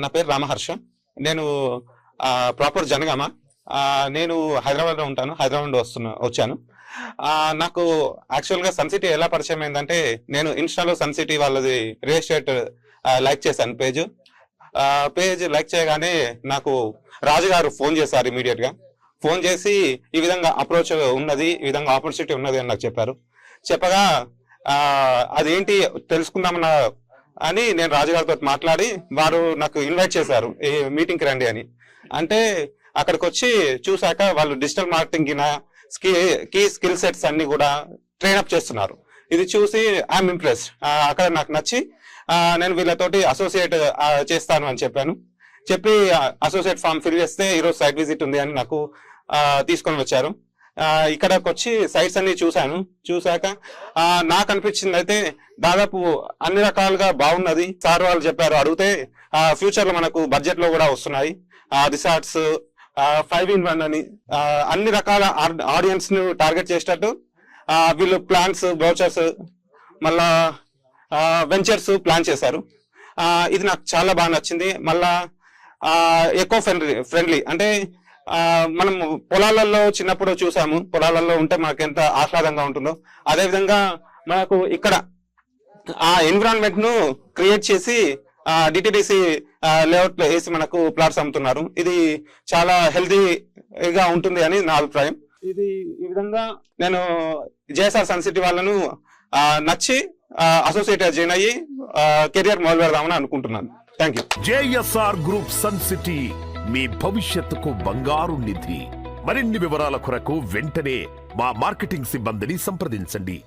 నా పేరు రామహర్ష. నేను ప్రాపర్ జనగామ. నేను హైదరాబాద్లో ఉంటాను. హైదరాబాద్ వచ్చాను. నాకు యాక్చువల్గా సన్ సిటీ ఎలా పరిచయం అయిందంటే, నేను ఇన్స్టాలో సన్ సిటీ వాళ్ళది రియల్ ఎస్టేట్ లైక్ చేశాను పేజ్ లైక్ చేయగానే నాకు రాజు గారు ఫోన్ చేశారు. ఇమీడియట్ గా ఫోన్ చేసి ఈ విధంగా అప్రోచ్ ఉన్నది, ఈ విధంగా ఆపర్చునిటీ ఉన్నది అని నాకు చెప్పారు. చెప్పగా అదేంటి తెలుసుకుందామన్న అని నేను రాజుగారితో మాట్లాడి, వారు నాకు ఇన్వైట్ చేశారు ఈ మీటింగ్కి రండి అని. అంటే అక్కడికి వచ్చి చూశాక వాళ్ళు digital marketing key skill sets అన్ని కూడా ట్రైన్అప్ చేస్తున్నారు. ఇది చూసి ఐఎమ్ ఇంప్రెస్డ్. అక్కడ నాకు నచ్చి నేను వీళ్ళతోటి అసోసియేట్ చేస్తాను అని చెప్పి అసోసియేట్ ఫామ్ ఫిల్ చేస్తే ఈరోజు సైట్ విజిట్ ఉంది అని నాకు తీసుకొని వచ్చారు. ఇక్కడికి వచ్చి సైట్స్ అన్ని చూశాక నాకు అనిపించింది అయితే దాదాపు అన్ని రకాలుగా బాగున్నది. సార్ వాళ్ళు చెప్పారు, అడిగితే ఫ్యూచర్ లో మనకు బడ్జెట్ లో కూడా వస్తున్నాయి రిసార్ట్స్ 5-in-1 అని అన్ని రకాల ఆడియన్స్ ను టార్గెట్ చేసేటట్టు వీళ్ళు ప్లాన్స్, బ్రౌచర్స్, మళ్ళా వెంచర్స్ ప్లాన్ చేశారు. ఇది నాకు చాలా బాగా నచ్చింది. మళ్ళా ఎకో ఫ్రెండ్లీ అంటే మనం పొలాలలో చిన్నప్పుడు చూసాము, పొలాలలో ఉంటే మనకు ఎంత ఆహ్లాదంగా ఉంటుందో అదేవిధంగా మనకు ఇక్కడ ఆ ఎన్విరాన్మెంట్ ను క్రియేట్ చేసి డిటిడిసి లేఅవుట్ లో వేసి మనకు ప్లాట్స్ అమ్ముతున్నారు. ఇది చాలా హెల్తీగా ఉంటుంది అని నా అభిప్రాయం. ఇది ఈ విధంగా నేను జేఎస్ఆర్ సన్ సిటీ వాళ్ళను నచ్చి అసోసియేట్ జాయిన్ అయ్యి కెరియర్ మొదలు పెడదామని అనుకుంటున్నాను. Thank you. JSR group Sun City మీ భవిష్యత్తుకు బంగారు నిధి. మరిన్ని వివరాల కొరకు వెంటనే మా మార్కెటింగ్ సిబ్బందిని సంప్రదించండి.